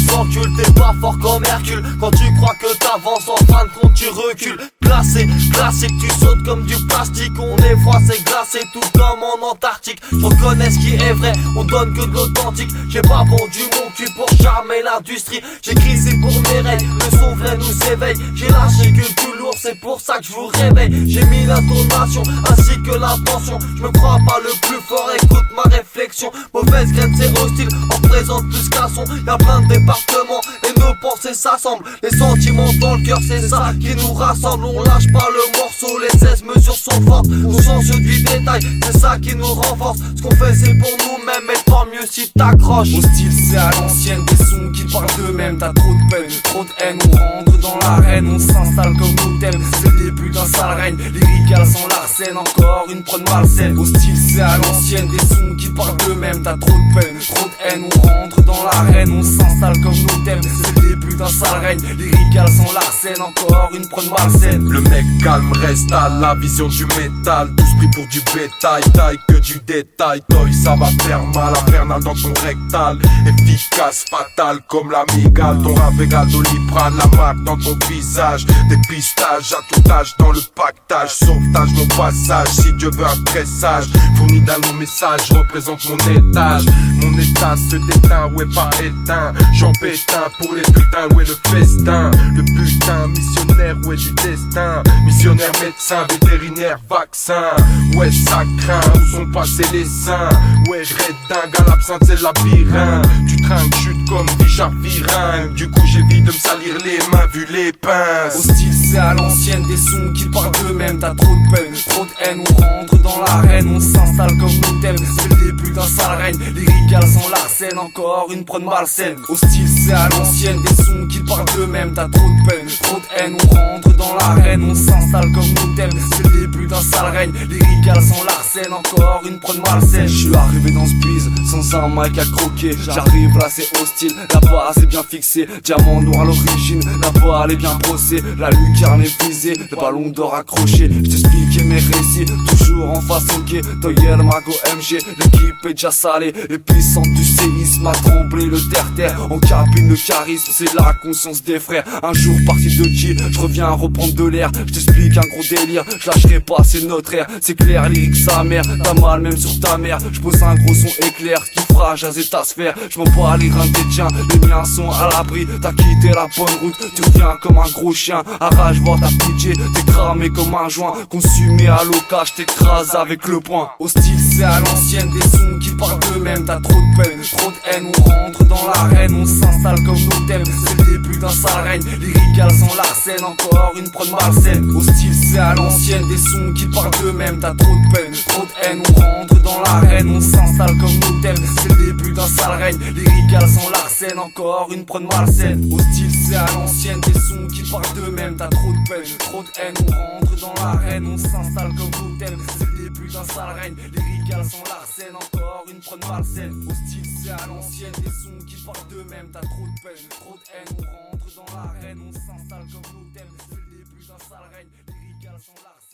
s'encules, t'es pas fort comme Hercule. Quand tu crois que t'avances, en fin de compte tu recules. Glacé, glacé, que tu sautes comme du plastique. On est froid, c'est glacé, tout comme en Antarctique. Je reconnais ce qui est vrai, on donne que de l'authentique. J'ai pas vendu mon cul pour charmer l'industrie. J'écris c'est pour mes règles, le son vrai nous éveille. J'ai lâché que le plus lourd, c'est pour ça que je vous réveille. J'ai mis l'intonation ainsi que l'intention. Je me crois pas le plus fort, écoute ma réflexion. Mauvaise graine c'est hostile, en présente plus qu'un son. Y'a plein de départements et nos pensées s'assemblent. Les sentiments dans le cœur c'est ça qui nous rassemble. On lâche pas le morceau, les 16 mesures sont fortes. On s'enjeu du détail, c'est ça qui nous renforce. Ce qu'on fait c'est pour nous-mêmes, mais tant mieux si t'accroches. Hostile c'est à l'ancienne, des sons qui parlent d'eux-mêmes. T'as trop de peine, trop de haine, on rentre dans l'arène. On s'installe comme nous t'aime, c'est le début d'un sale règne. Lyrical sans l'arsène, encore une prod malsaine. Hostile c'est à l'ancienne, des sons qui parlent d'eux-mêmes. T'as trop de peine, trop de haine, on rentre dans l'arène. On s'installe comme nous t'aime, c'est le début d'un sale règne. Lyrical sans l'arsène, encore une prod malsaine. Le mec calme reste à la vision du métal. Tous pris pour du bétail, taille que du détail. Toy ça va faire mal, infernal dans ton rectal. Efficace, fatal comme la migale. Ton rap égal Doliprane, la marque dans ton visage. Dépistage à tout âge dans le pactage. Sauvetage mon passage, si Dieu veut un tressage. Fourni dans mon message, représente mon étage. Mon état se déteint, ouais pas éteint. J'en pétain pour les putains, ouais le festin. Le putain, missionnaire, ouais du destin. Missionnaire, médecin, vétérinaire, vaccin. Ouais ça craint, où sont passés les saints. Ouais j'raide dingue à l'absinthe c'est le labyrinthe. Tu trinques, chute comme Richard Virin. Du coup j'évite de me salir les mains vu les pinces. Hostile c'est à l'ancienne, des sons qui parlent d'eux-mêmes. T'as trop de peine, trop de haine, on rentre dans l'arène. On s'installe comme nous t'aime, c'est le début d'un sale règne. Lyrical sans l'arsène, encore une prod malsaine. Hostile c'est à l'ancienne, des sons qui parlent d'eux-mêmes. T'as trop de peine, trop de haine, on rentre dans l'arène. On s'installe comme nous t'aime, c'est le début d'un sale règne. Lyrical sans l'arsène, encore une prod malsaine. Je suis arrivé dans ce bise, sans un mic à croquer. J'arrive là c'est hostile, la base est bien fixée. Diamant noir à l'origine, la balle est bien brossée. La lucarne est visée, le ballon d'or accroché. J't'expliquais mes récits, toujours en façon gay. Toyel, Mago, MG, l'équipe est déjà salée. Les puissantes du séisme a tremblé le terre-terre. En cabine le charisme, c'est la conscience des frères. Un jour parti de qui, je reviens reprendre de l'air. J't'explique un gros délire, je lâcherai pas, c'est notre ère. C'est clair, lyrique sa mère, t'as mal même sur ta mère. J'pose un gros son éclair qui fera jaser ta sphère. J'm'en bats les reins des tiens, les miens sont à l'abri. T'as quitté la bonne route, tu reviens comme un gros chien. Arrache voir ta pitié, t'es cramé comme un joint. Consumé à l'oca, j't'écrase avec le poing. Hostile c'est à l'ancienne, des sons qui parlent d'eux-mêmes. T'as trop de peine, trop de haine, on rentre dans l'arène. On s'installe comme nous t'aime, c'est le début d'un sale règne. Lyrical sans l'arsène, encore une prod malsaine. Hostile c'est à l'ancienne, des sons qui parlent d'eux-mêmes. T'as trop de peine, trop de haine, on rentre dans l'arène. On s'installe comme nous t'aime, c'est le début d'un sale règne. Lyrical sans l'arsène, encore une prod malsaine. Hostile c'est à l'ancienne, des sons qui parlent d'eux-mêmes. T'as trop de peine, trop de haine, on rentre dans l'arène. On s'installe comme nous t'aime, c'est le début d'un sale règne. Lyrical sans l'arsène, encore une prod malsaine. Hostile c'est à l'ancienne, des sons qui parlent d'eux-mêmes. T'as trop de peine, trop de haine, on rentre dans l'arène. On s'installe comme nous t'aime, c'est le début d'un sale règne. Lyrical sans l'arsène.